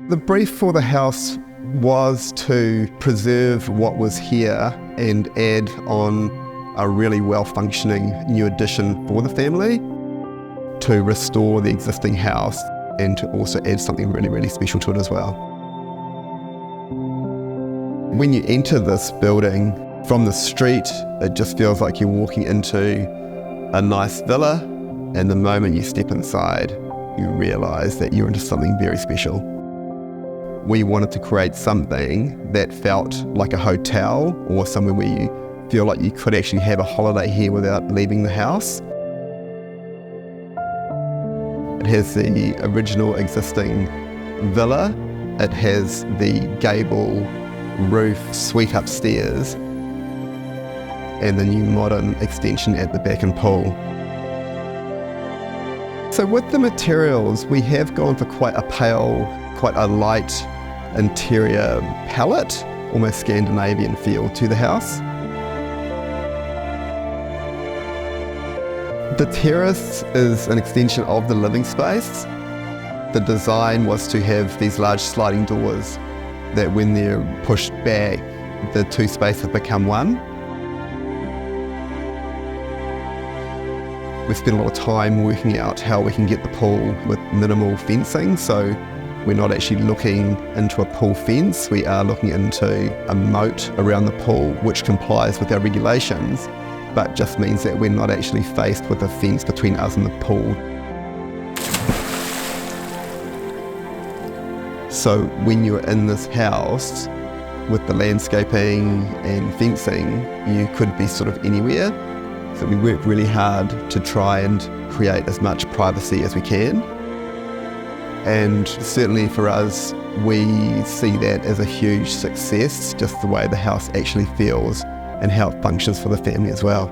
The brief for the house was to preserve what was here and add on a really well-functioning new addition for the family, to restore the existing house and to also add something really, really special to it as well. When you enter this building from the street, it just feels like you're walking into a nice villa, and the moment you step inside, you realise that you're into something very special. We wanted to create something that felt like a hotel or somewhere where you feel like you could actually have a holiday here without leaving the house. It has the original existing villa. It has the gable roof suite upstairs and the new modern extension at the back and pool. So with the materials, we have gone for quite a pale, quite a light interior palette, almost Scandinavian feel to the house. The terrace is an extension of the living space. The design was to have these large sliding doors that when they're pushed back, the two spaces become one. We spent a lot of time working out how we can get the pool with minimal fencing, so we're not actually looking into a pool fence, we are looking into a moat around the pool which complies with our regulations, but just means that we're not actually faced with a fence between us and the pool. So when you're in this house with the landscaping and fencing, you could be sort of anywhere. So we worked really hard to try and create as much privacy as we can. And certainly for us, we see that as a huge success, just the way the house actually feels and how it functions for the family as well.